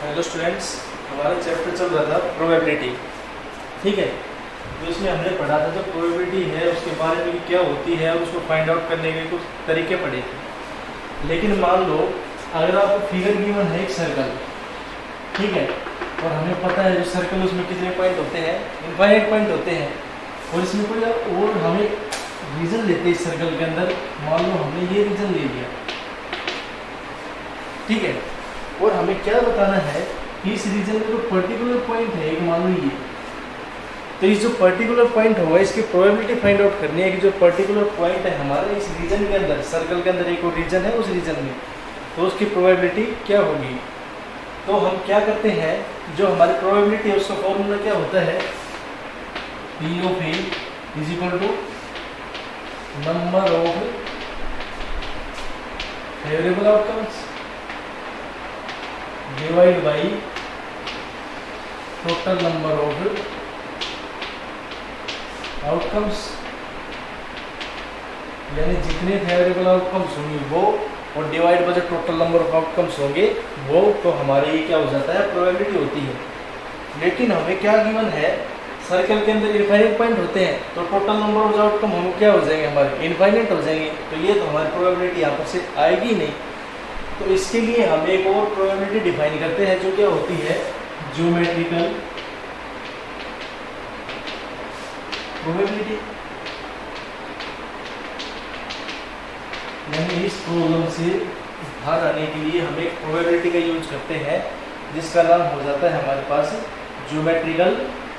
Hello students, हमारा chapter चल रहा था प्रोबेबिलिटी। ठीक है, तो इसमें हमने पढ़ा था जो प्रोबेबिलिटी है उसके बारे में क्या होती है और उसको फाइंड आउट करने के कुछ तरीके पढ़े थे। लेकिन मान लो अगर आपको फिगर गिवन है एक सर्कल, ठीक है, और हमें पता है जो सर्कल उसमें कितने पॉइंट होते हैं, इनफाइनाइट पॉइंट होते हैं, और इसमें कोई और हमें रीजन लेते हैं इस सर्कल के अंदर। मान लो हमने ये रीजन ले लिया, ठीक है, और हमें क्या बताना है कि इस रीजन में जो पर्टिकुलर पॉइंट है, एक मान लो ये, तो इस जो पर्टिकुलर पॉइंट होगा इसकी प्रोबेबिलिटी फाइंड आउट करनी है कि जो पर्टिकुलर पॉइंट है हमारे इस रीजन के अंदर, सर्कल के अंदर एक और रीजन है उस रीजन में, तो उसकी प्रोबेबिलिटी क्या होगी। तो हम क्या करते हैं, जो हमारी प्रोबेबिलिटी है उसका फॉर्मूला क्या होता है, P of A is equal to number of favourable outcomes divide by total number of outcomes, यानी जितने फेवरेबल आउटकम्स होंगे वो और divide by total number of outcomes होंगे वो, तो हमारे ये क्या हो जाता है, प्रोबेबिलिटी होती है। लेकिन हमें क्या गिवन है, सर्कल के अंदर इनफाइनाइट पॉइंट होते हैं, तो टोटल नंबर ऑफ आउटकम हम क्या हो जाएंगे, हमारे इनफाइनाइट हो जाएंगे, तो ये तो हमारी प्रोबेबिलिटी यहाँ पर से आएगी नहीं। तो इसके लिए हम एक और प्रोबेबिलिटी डिफाइन करते हैं जो क्या होती है, ज्योमेट्रिकल प्रोबेबिलिटी। यानी इस प्रॉब्लम से बाहर आने के लिए हम एक प्रोबेबिलिटी का यूज करते हैं जिसका नाम हो जाता है हमारे पास ज्योमेट्रिकल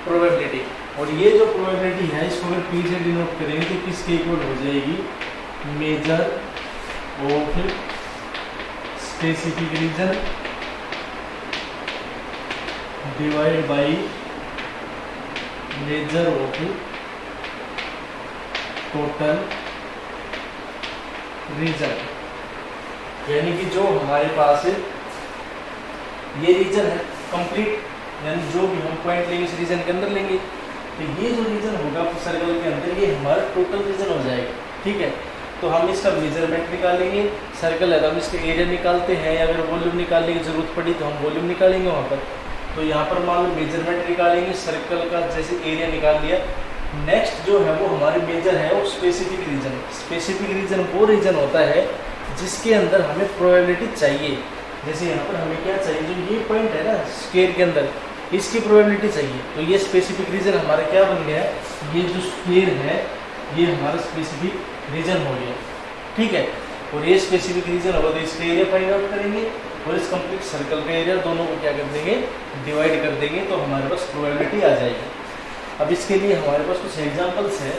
प्रोबेबिलिटी। और ये जो प्रोबेबिलिटी है इसको अगर P से डिनोट करेंगे तो किसके इक्वल हो जाएगी, measure of specific region divide by measure of total region. यानी कि जो हमारे पास ये रीजन है कंप्लीट, यानी जो भी हम पॉइंट लेंगे इस रीजन के अंदर लेंगे, तो ये जो रीजन होगा सर्कल के अंदर ये हमारा टोटल रीजन हो जाएगा। ठीक है, तो हम इसका मेजरमेंट निकालेंगे, सर्कल है तो हम इसका एरिया निकालते हैं, अगर वॉल्यूम निकालने की जरूरत पड़ी तो हम वॉल्यूम निकालेंगे वहाँ पर। तो यहाँ पर मान लो मेजरमेंट निकालेंगे, सर्कल का जैसे एरिया निकाल लिया। नेक्स्ट जो है वो हमारे मेजर है वो स्पेसिफिक रीजन। स्पेसिफिक रीजन वो रीजन होता है जिसके अंदर हमें प्रोबेबिलिटी चाहिए। जैसे यहाँ पर हमें क्या चाहिए, जो ये पॉइंट है ना स्क्वायर के अंदर, इसकी प्रोबेबिलिटी चाहिए, तो ये स्पेसिफिक रीजन हमारा क्या बन गया, ये जो स्क्वायर है ये हमारा स्पेसिफिक रीजन हो गया। ठीक है, और ये स्पेसिफिक रीजन होगा तो इसका एरिया फाइंड आउट करेंगे और इस कंप्लीट सर्कल का एरिया दोनों को क्या कर देंगे, डिवाइड कर देंगे, तो हमारे पास प्रोबेबिलिटी आ जाएगी। अब इसके लिए हमारे पास कुछ एग्जांपल्स है।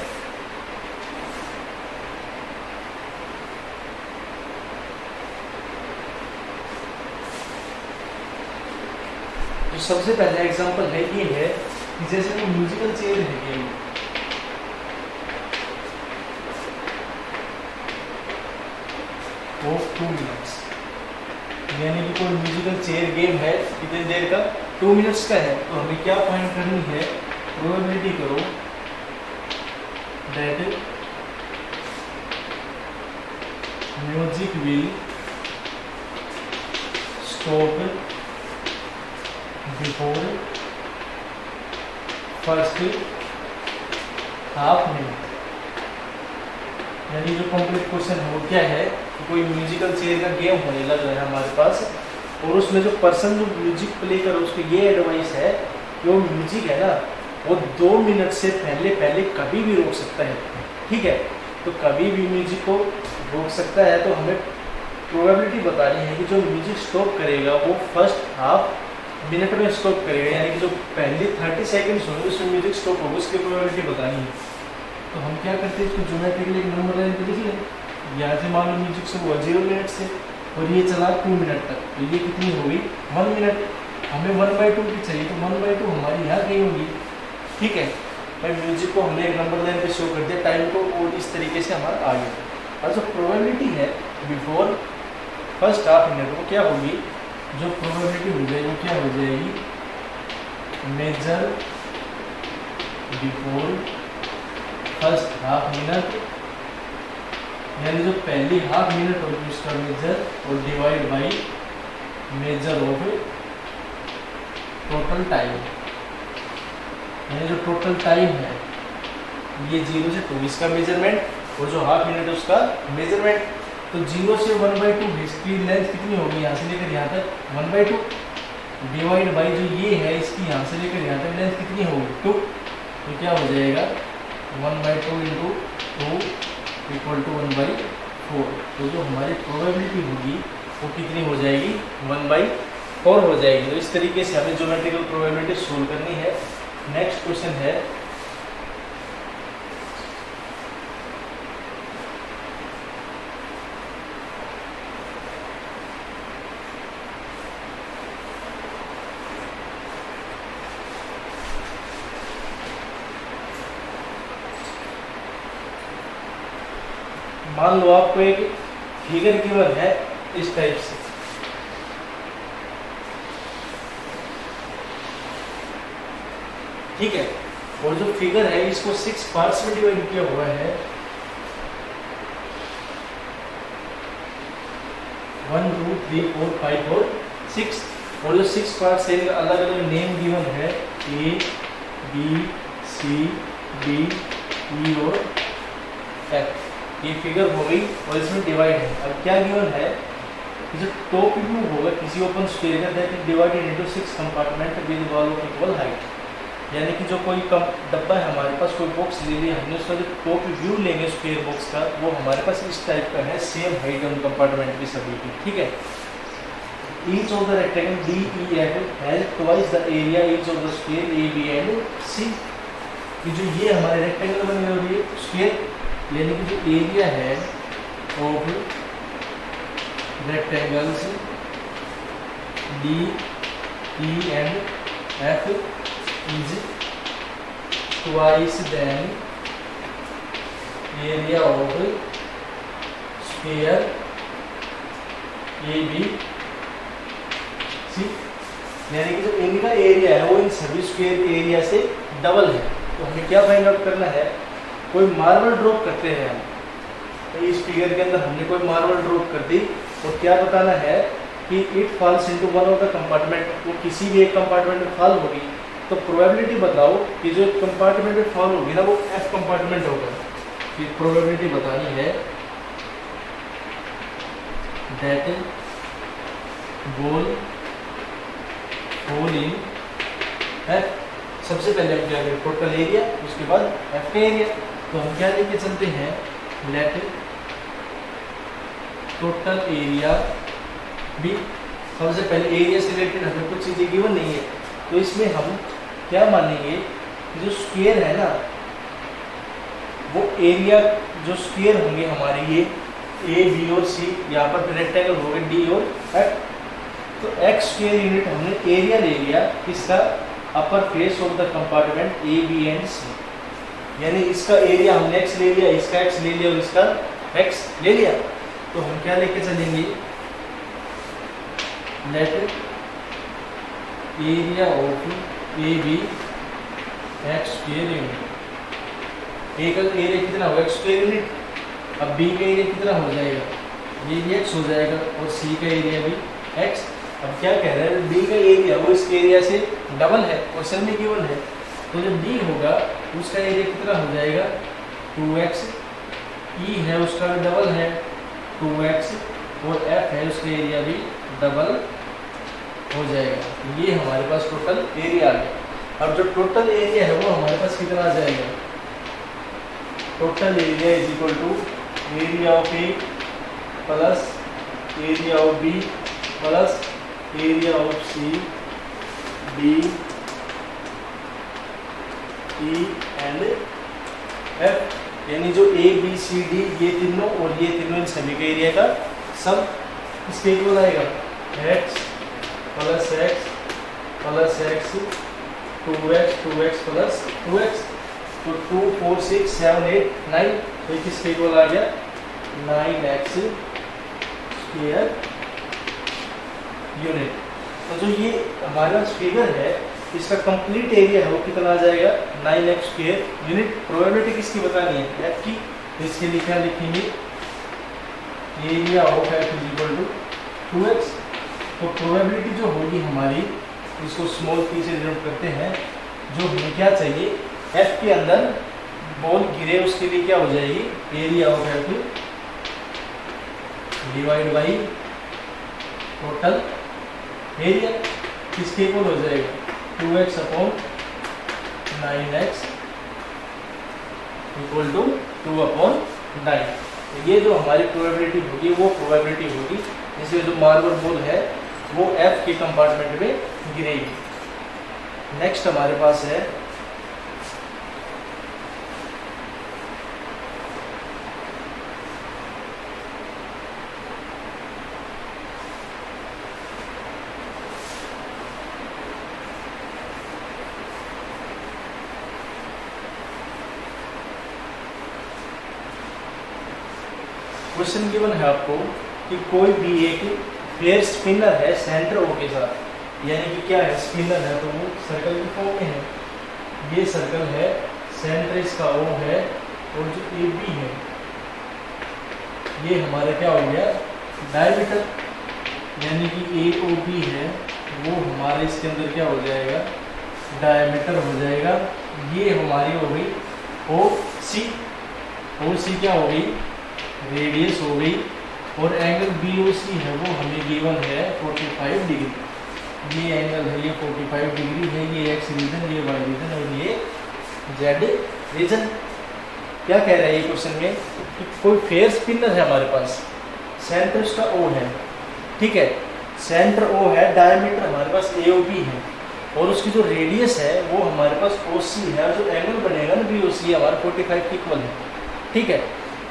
तो सबसे पहला एग्जांपल है ये है कि जैसे कोई म्यूजिकल चेयर है गेम, वो 2 मिनट्स, यानी कि कोई म्यूजिकल चेयर गेम है कितनी देर का, 2 मिनट्स का है। तो हमें क्या फाइंड करनी है, प्रोबेबिलिटी करो that music will stop before first half minute. यानी जो कंप्लीट क्वेश्चन है वो क्या है कि कोई म्यूजिकल चेयर का गेम होने लग रहा है हमारे पास, और उसमें जो पर्सन जो म्यूजिक प्ले कर उसको ये एडवाइस है कि वो म्यूजिक है ना वो 2 मिनट से पहले कभी भी रोक सकता है। ठीक है, तो कभी भी म्यूजिक को रोक सकता है, तो हमें प्रोबेबिलिटी बतानी है कि जो म्यूजिक स्टॉप करेगा वो फर्स्ट हाफ मिनट में स्टॉप करेगा, यानी कि जो पहले 30 सेकेंड्स होंगे उसमें म्यूजिक स्टॉप होगा, उसकी प्रोबेबिलिटी बतानी है। तो हम क्या करते हैं, इसको ज्योमेट्रिकली एक नंबर लाइन पे लिख लें। यहाँ से मान लो म्यूजिक से हुआ 0 मिनट से और ये चला 2 मिनट तक, तो ये कितनी होगी, 1 मिनट। हमें 1/2 की चाहिए, तो 1/2 हमारी यहाँ कहीं होगी। ठीक है भाई, म्यूजिक को हमने एक नंबर लाइन पे शो कर दिया टाइम को, और इस तरीके से हमारा आ गया। और जो प्रोबेबिलिटी है बिफोर फर्स्ट हाफ मिनट वो क्या होगी, जो प्रोबेबिलिटी हो जाएगी वो क्या हो जाएगी, measure before first half minute, यानी जो पहली हाफ मिनट होगी उसका मेजर और divide by measure of total time, यानी जो टोटल टाइम है ये 0 से 2 इसका मेजरमेंट और जो हाफ मिनट है उसका मेजरमेंट। तो 0 से 1/2 इसकी लेंथ कितनी होगी, यहाँ से लेकर यहाँ तक 1/2 डिवाइड बाई जो ये है इसकी यहाँ से लेकर यहाँ तक लेंथ कितनी होगी 2। तो क्या हो जाएगा 1/2 इंटू 2 इक्वल टू 1/4। तो जो हमारी प्रोबेबिलिटी होगी वो कितनी हो जाएगी 1/4 हो जाएगी। तो इस तरीके से हमें ज्योमेट्रिकल प्रोबेबिलिटी सोल्व करनी है। नेक्स्ट क्वेश्चन है मान लो आपको एक फिगर गिवन है इस टाइप से, ठीक है, और जो फिगर है इसको 6 पार्ट्स में डिवाइड किया हुआ है, 1 2 3 4 5 और 6, और जो 6 पार्ट्स है इनका अलग अलग नेम गिवन है A B C D E और F। ये फिगर हो गई और इसमें डिवाइड है। अब क्या गिवन है कि जो टॉप व्यू होगा किसी ओपन स्फीयर का that is divided into 6 compartment with wall of equal height. यानी कि जो कोई डब्बा है हमारे पास, कोई बॉक्स ले लिया हमने, उसका जो टॉप व्यू लेंगे स्क्वायर बॉक्स का वो हमारे पास इस टाइप का है, सेम हाइट उन कंपार्टमेंट की सभी की, ठीक है। Each of the rectangle D E F has twice the area each of the square A B and C. कि जो ये हमारे रेक्टेंगल बने हुए हैं स्क्वायर, यानी कि जो एरिया है of rectangles D E and F is twice than area of square AB C। यानी कि जो इनका एरिया है वो इन सभी स्क्वायर के एरिया से डबल है। तो हमें क्या फाइंड आउट करना है, कोई मार्बल ड्रॉप करते हैं हम, तो इस फिगर के अंदर हमने कोई मार्बल ड्रॉप कर दी और क्या बताना है कि it falls into one of the compartment, वो किसी भी एक कंपार्टमेंट में फॉल होगी। तो प्रोबेबिलिटी बताओ कि जो कंपार्टमेंट में फॉल होगी ना वो एफ कंपार्टमेंट होगा। फिर प्रोबेबिलिटी बतानी है that ball fall in F. सबसे पहले हम क्या करें, टोटल एरिया, उसके बाद एफ का एरिया। तो हम क्या लेके चलते हैं, लेट टोटल एरिया भी। सबसे पहले एरिया से रिलेटेड हमें कुछ चीज़ें गिवन नहीं है, तो इसमें हम क्या मानेंगे, जो स्क्वायर है ना वो एरिया, जो स्क्वायर होंगे हमारे ये ए बी और सी, यहाँ पर रेक्टेंगल हो गए डी और एफ। तो एक्स स्क्वायर यूनिट हमने एरिया ले लिया किसका, upper face of the compartment A B and C. यानी इसका एरिया हमने एक्स ले लिया, इसका एक्स ले लिया और इसका एक्स ले लिया। तो हम क्या लेके चलेंगे, let area of A B x square unit. A का एरिया कितना होगा एक्स स्क्वायर यूनिट। अब बी का एरिया कितना हो जाएगा, ये भी एक्स हो जाएगा और सी का एरिया भी एक्स। अब क्या कह रहे हैं, बी का एरिया वो इसके एरिया से डबल है, क्वेश्चन में गिवन है। तो जब डी होगा उसका एरिया कितना हो जाएगा 2x, ई है उसका भी डबल है 2x, और एफ है उसका एरिया भी डबल हो जाएगा। ये हमारे पास टोटल एरिया आ गया। अब जो टोटल एरिया है वो हमारे पास कितना आ जाएगा, total area is equal to area of A plus area of B plus area of C D E and F. यानी जो ए बी सी डी ये तीनों और ये तीनों इन सभी के एरिया का सब इसके इक्वल आएगा, x plus x plus x 2x plus 2x। तो 2 4 6 7 8 9, तो किसके इक्वल आ गया 9x स्क्वायर यूनिट। तो जो ये हमारे पास फिगर है इसका कंप्लीट एरिया है वो कितना आ जाएगा 9x स्क्वायर यूनिट। प्रोबेबिलिटी किसकी बतानी है, एफ की। तो इसके लिए क्या लिखेंगे, area of F is equal to 2x। तो प्रोबेबिलिटी जो होगी हमारी इसको स्मॉल पी से डिनोट करते हैं। जो हमें क्या चाहिए, एफ के अंदर बॉल गिरे उसके लिए क्या हो जाएगी, area of F divide by total area, किसके इक्वल हो जाएगा 2x upon 9x equal to 2 upon 9। ये जो हमारी प्रोबेबिलिटी होगी वो प्रोबेबिलिटी होगी जिसमें जो मार्बल बॉल है वो एफ के कंपार्टमेंट में गिरेगी। नेक्स्ट हमारे पास है क्वेश्चन गिवन है आपको कि कोई भी एक फेयर स्पिनर है सेंटर ओ के साथ, यानी कि क्या है स्पिनर है तो वो सर्कल की फॉर्म में है। ये सर्कल है, सेंटर इसका ओ है और जो ए बी है ये हमारा क्या हो गया डायमीटर, यानी कि ए ओ बी है वो हमारे इसके अंदर क्या हो जाएगा डायमीटर हो जाएगा। ये हमारी हो गई ओ सी क्या हो गई रेडियस हो गई, और एंगल BOC है वो हमें गिवन है 45 डिग्री। ये एंगल है ये 45 डिग्री है, ये एक्स रीजन, ये वाई रीजन और ये जेड रीजन। क्या कह रहा है ये क्वेश्चन में कि कोई फेयर स्पिनर है हमारे पास, सेंटर उसका O है, ठीक है, सेंटर O है, डायमीटर हमारे पास AOB है और उसकी जो रेडियस है वो हमारे पास OC है, और जो एंगल बनेगा ना BOC हमारा 45 के इक्वल है, ठीक है।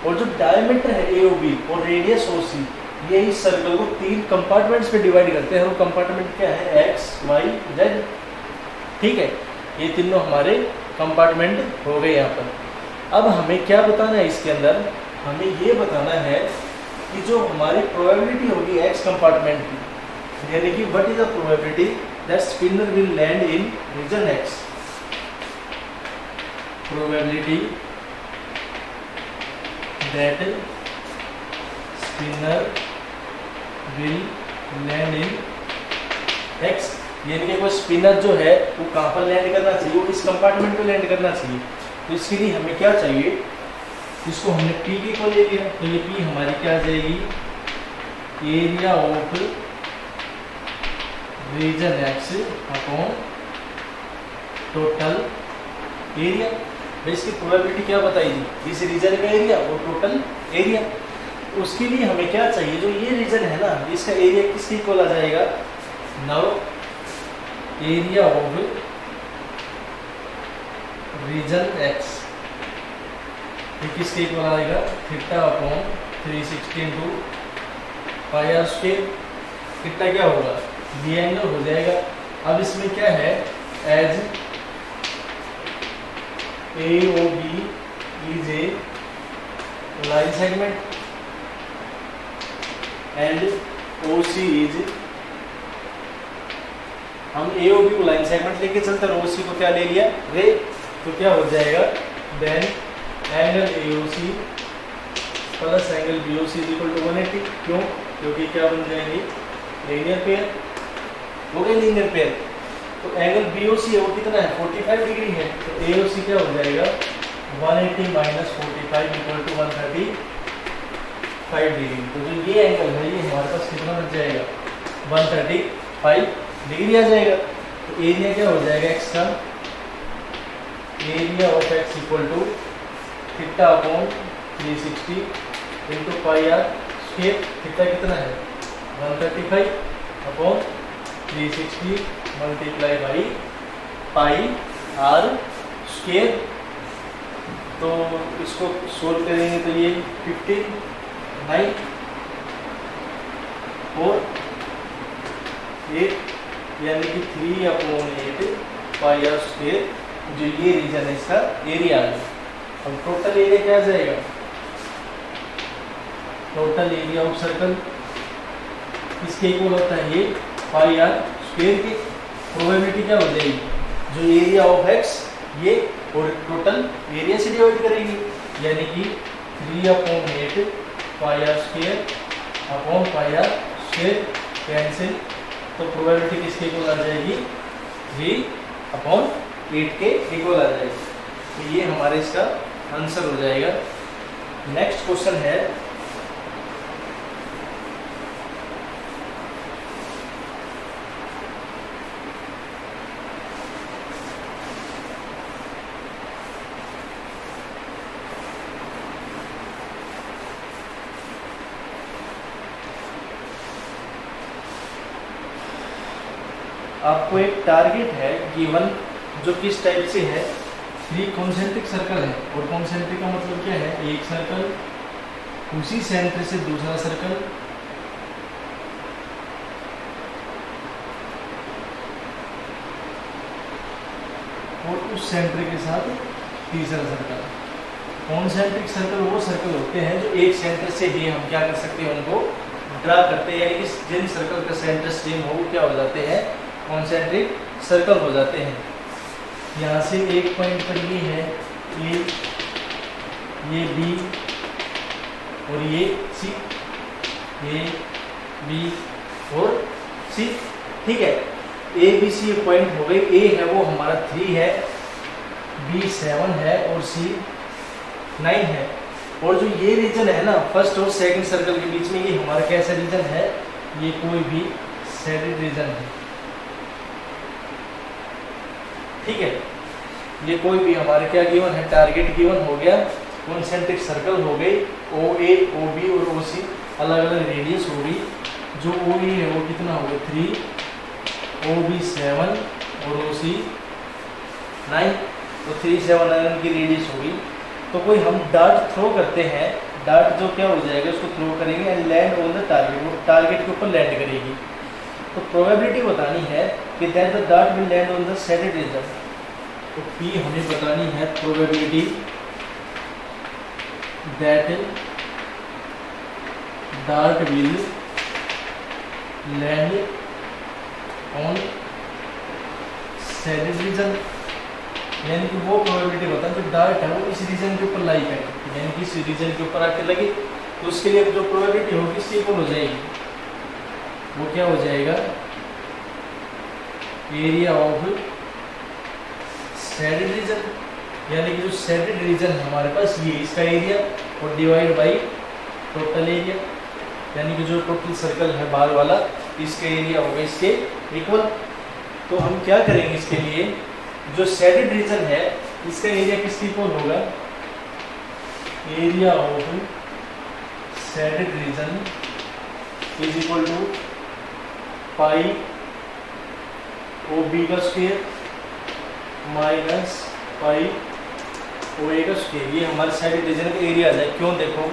और जो डायमीटर है AOB और रेडियस OC, ये इस सर्कल को 3 कंपार्टमेंट्स पे डिवाइड करते हैं और कंपार्टमेंट क्या है X, Y, Z, ठीक है। ये तीनों हमारे कंपार्टमेंट हो गए यहाँ पर। अब हमें क्या बताना है इसके अंदर, हमें ये बताना है कि जो हमारी प्रोबेबिलिटी होगी X कंपार्टमेंट की, यानी कि what is the probability that spinner will land in region X, probability that spinner will land in X, यानी कि कोई स्पिनर जो है वो कहाँ पर लैंड करना चाहिए, वो इस कंपार्टमेंट पे लैंड करना चाहिए। तो इसके लिए हमें क्या चाहिए, इसको हमने P की इक्वल ले लिया, तो ये P हमारी क्या आ जाएगी area of region X upon total area. इसकी प्रोबेबिलिटी क्या बताएगी, इस रीजन का एरिया और टोटल एरिया। उसके लिए हमें क्या चाहिए, जो ये रीजन है ना इसका एरिया किसके इक्वल आ जाएगा, now area of region X ये किसके इक्वल आएगा theta upon 360 into pi R square. Theta क्या होगा ये एंगल हो जाएगा। अब इसमें क्या है as AOB is a line segment and OC is, हम AOB को लाइन सेगमेंट लेके चलते हैं, OC को क्या ले लिया रे, तो क्या हो जाएगा then angle AOC plus angle BOC is equal to 180। क्यों, क्योंकि क्या बन जाएंगे लीनियर पेयर, हो गए लीनियर पेयर। तो एंगल BOC है वो कितना है 45 डिग्री है, तो AOC क्या हो जाएगा 180 माइनस 45 इक्वल टू 135 डिग्री। तो जो ये एंगल है ये हमारे पास कितना बन जाएगा 135 डिग्री आ जाएगा। तो एरिया क्या हो जाएगा X का, area of X equal to theta upon 360 into pi R square. Theta कितना है 135 upon 360 multiply by pi R square. तो इसको सोल्व करेंगे तो ये 59 और 8 यानी कि 3 अपॉन 8 पाई आर स्क्वायर, जो ये रीजन है इसका एरिया है। अब टोटल एरिया क्या आ जाएगा, टोटल एरिया ऑफ सर्कल इसके इक्वल होता है ये पाई आर स्क्वायर की। प्रोबेबिलिटी क्या हो जाएगी, जो एरिया ऑफ एक्स ये और टोटल एरिया से डिवाइड करेंगे, यानी कि 3 upon 8 pi R square upon pi R square cancel. तो प्रोबेबिलिटी किसके इक्वल आ जाएगी 3/8 के इक्वल आ जाएगा। तो ये हमारे इसका आंसर हो जाएगा। नेक्स्ट क्वेश्चन है आपको एक टारगेट है गिवन जो किस टाइप से है, 3 कॉन्सेंट्रिक सर्कल है। और कॉन्सेंट्रिक का मतलब क्या है, एक सर्कल उसी सेंटर से दूसरा सर्कल और उस सेंटर के साथ तीसरा सर्कल। कॉन्सेंट्रिक सर्कल वो सर्कल होते हैं जो एक सेंटर से ही हम क्या कर सकते हैं, उनको ड्रा करते हैं, यानी कि जिन सर्कल का सेंटर सेम हो वो क्या हो जाते हैं, कॉन्सेंट्रिक सर्कल हो जाते हैं। यहाँ से एक पॉइंट पर ये है ए, ये बी और ये सी, ए बी और सी, ठीक है। ए बी सी पॉइंट हो गई। ए है वो हमारा 3 है, बी 7 है और सी 9 है। और जो ये रीजन है ना फर्स्ट और सेकंड सर्कल के बीच में, ये हमारा कैसा रीजन है, ये कोई भी शेडेड रीजन है, ठीक है। ये कोई भी हमारे क्या गिवन है, टारगेट गिवन हो गया, कॉन्सेंट्रिक सर्कल हो गई, ओ ए, ओ बी और ओ सी अलग अलग रेडियस हो गई। जो ओ ए है वो कितना होगा 3, ओ बी 7 और ओ सी 9, तो 3, 7, 9 की रेडियस होगी। तो कोई हम डार्ट थ्रो करते हैं, डार्ट जो क्या हो जाएगा उसको थ्रो करेंगे and land on the target, वो टारगेट के ऊपर लैंड करेगी। तो प्रोबेबिलिटी बतानी है कि that the dart will land on the shaded region. तो पी हमें बतानी है probability that dart will land on shaded region, यानी कि वो प्रोबेबिलिटी बता जो डार्ट है वो इस रीजन के ऊपर लाई करे, यानी कि इस रीजन के ऊपर आके लगे, तो उसके लिए जो प्रोबेबिलिटी होगी इसकी इक्वल हो जाएगी। वो क्या हो जाएगा, एरिया ऑफ शेडेड रीजन, यानी कि जो शेडेड रीजन है हमारे पास ये इसका एरिया और डिवाइड बाई टोटल एरिया, यानी कि जो टोटल सर्कल है बाहर वाला इसका एरिया होगा इसके इक्वल। तो हम क्या करेंगे इसके लिए, जो शेडेड रीजन है इसका एरिया किसके इक्वल होगा, area of shaded region is equal to pi O B का square minus pi O A का स्क्वायर। ये हमारे शेडेड रीजन का एरिया है। क्यों, देखो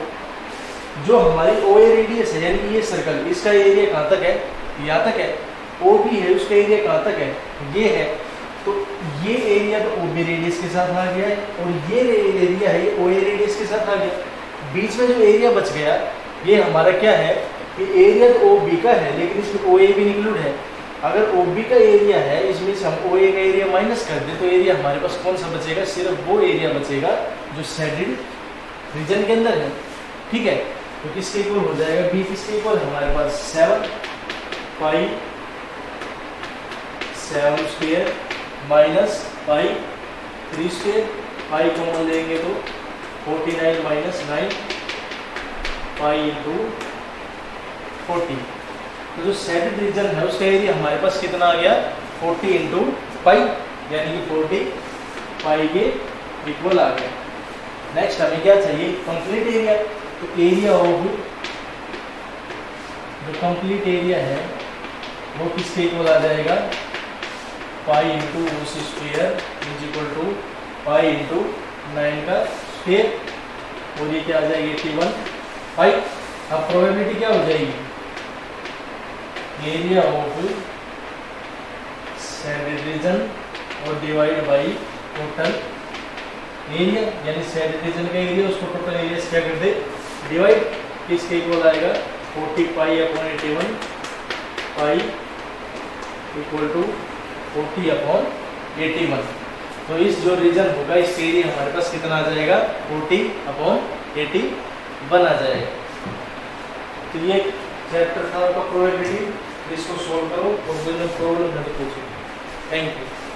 जो हमारी ओ ए रेडियस है, यानी कि ये सर्कल, इसका एरिया कहाँ तक है, यहाँ तक है। ओ बी है, उसका एरिया कहाँ तक है, ये है। तो ये एरिया तो ओ बी रेडियस के साथ आ गया है और ये एरिया है ये ओ ए रेडियस के साथ आ गया। बीच में जो एरिया बच गया ये हमारा क्या है, कि एरिया तो ओ बी का है लेकिन इसमें ओ ए भी इंक्लूड है। अगर ओ बी का एरिया है इसमें से हम ओ ए का एरिया माइनस कर दें तो एरिया हमारे पास कौन सा बचेगा, सिर्फ वो एरिया बचेगा जो शेडेड रीजन के अंदर है, ठीक है। तो किसके इक्वल हो जाएगा, बी किसके इक्वल है हमारे पास 7 पाई 7 स्क्वायर माइनस पाई 3 स्क्वायर, पाई कॉमन लेंगे तो 49 माइनस 9 पाई इंटू 40। तो जो शेडेड रीजन है उसका एरिया हमारे पास कितना आ गया, 40 इंटू पाई, यानी कि 40 पाई के इक्वल आ गया। नेक्स्ट हमें क्या चाहिए, कंप्लीट एरिया। तो एरिया ऑफ जो कंप्लीट एरिया है वो किसके इक्वल आ जाएगा, pi into O C square is equal to pi into 9 का स्क्वायर, और ये क्या आ जाएगी 81 पाई। अब प्रोबेबिलिटी क्या हो जाएगी, एरिया ऑफ शेडेड रीजन और डिवाइड बाई टोटल एरिया, यानी शेडेड रीजन का एरिया उसको टोटल एरिया से क्या कर दे डिवाइड, किसके इक्वल आएगा 40 pi upon 81 pi equal to 40 upon 81। तो इस जो रीजन होगा इसके एरिया हमारे पास कितना आ जाएगा, 40 अपॉन 81 आ जाएगा। तो ये चैप्टर था आपका प्रोबेबिलिटी, इसको सोल्व करो और प्रॉब्लम है तो पूछो। Thank you.